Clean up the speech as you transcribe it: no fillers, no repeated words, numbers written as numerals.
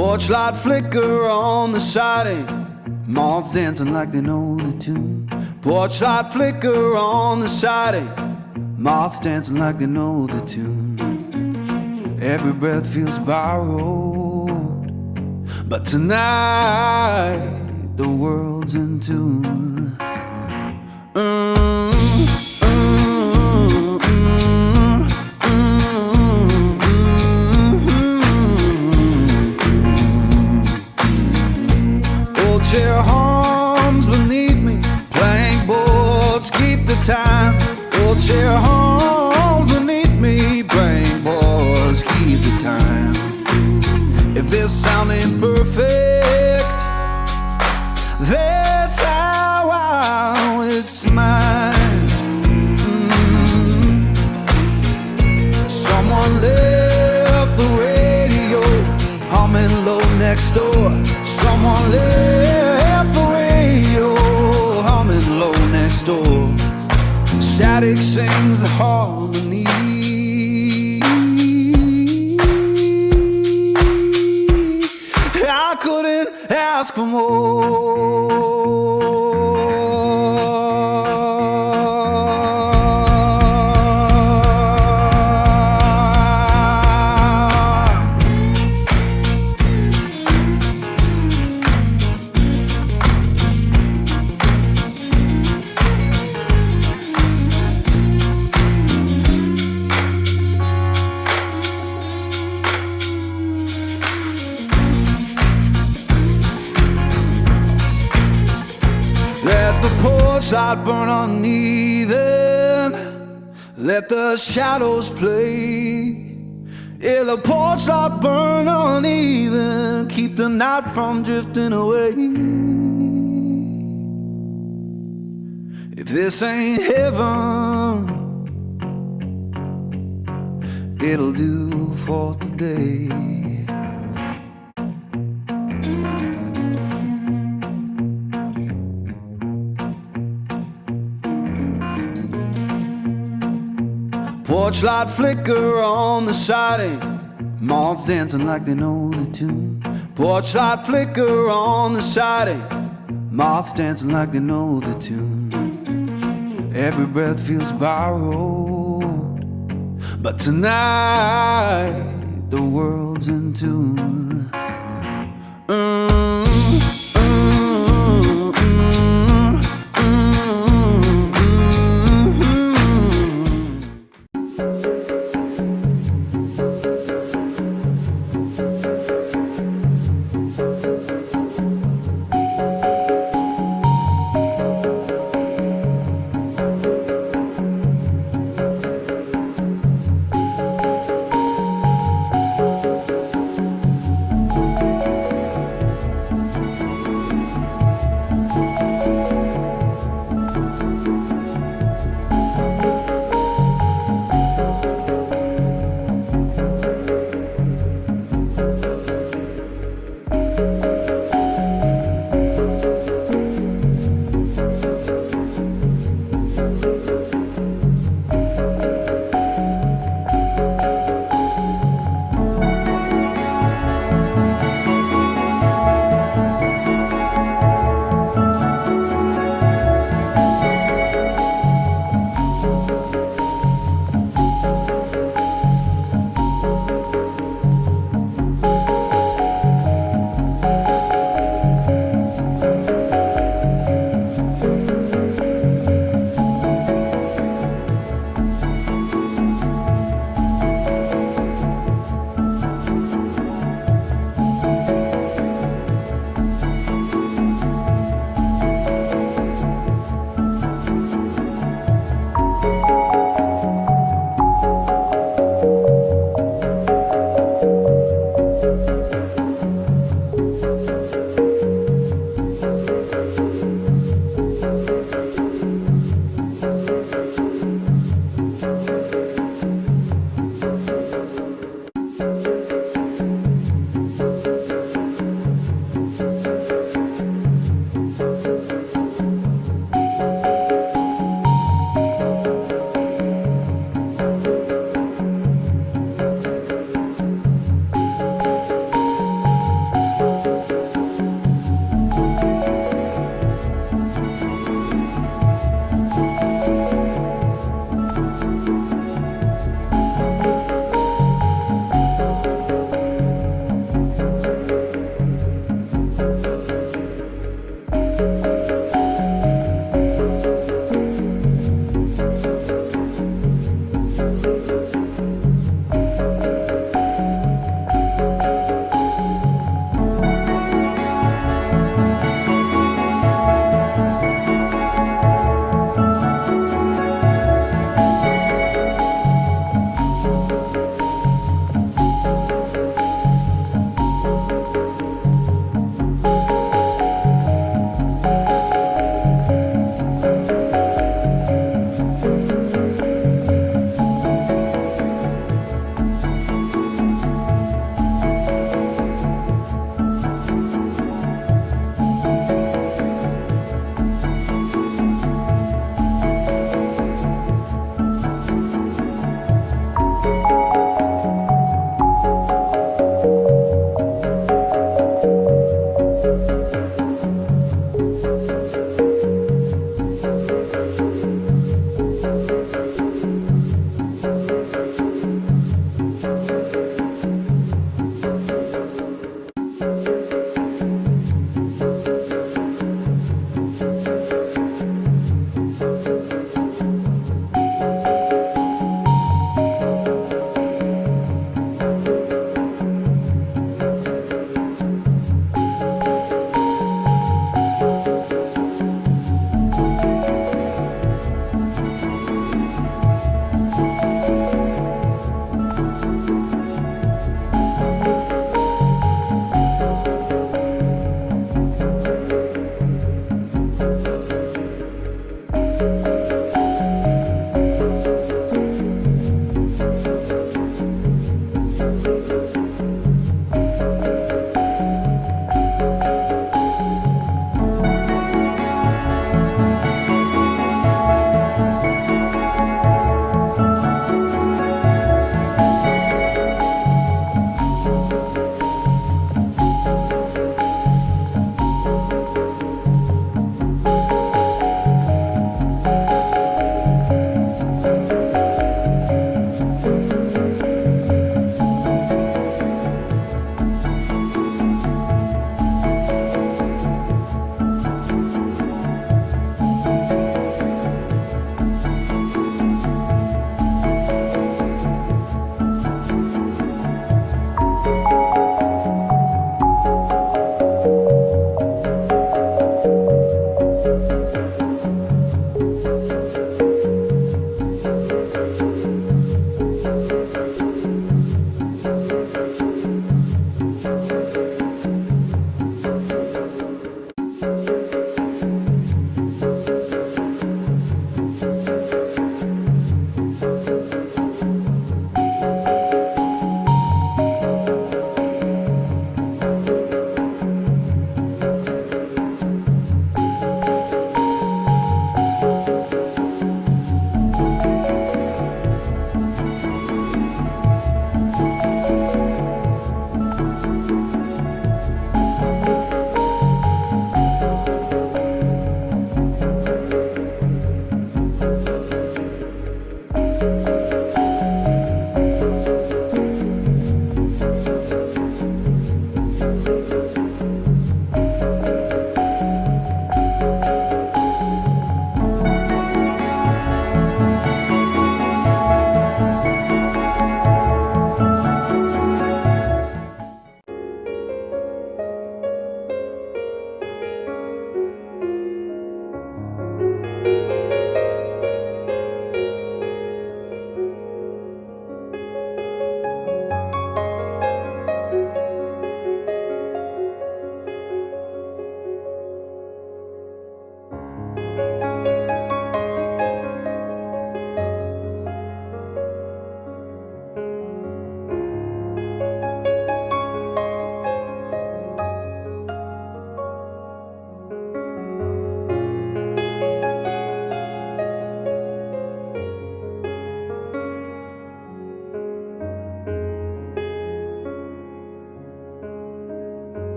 Porch light flicker on the siding, moths dancing like they know the tune. Porch light flicker on the siding, moths dancing like they know the tune. Every breath feels borrowed, but tonight the world's in tune. Chair hums beneath me, plank boards keep the time. Old chair hums beneath me, plank boards keep the time. If this sound ain't perfect, that's how it's mine. Someone left the radio humming low next door. Someone left the radio humming low next door. Static sings the harmony. I couldn't ask for more. Let the porch light burn uneven, let the shadows play. Yeah, the porch light burn uneven, keep the night from drifting away. If this ain't heaven, it'll do for today. Porch light flicker on the siding, moths dancing like they know the tune. Porch light flicker on the siding, moths dancing like they know the tune. Every breath feels borrowed, but tonight the world's in tune.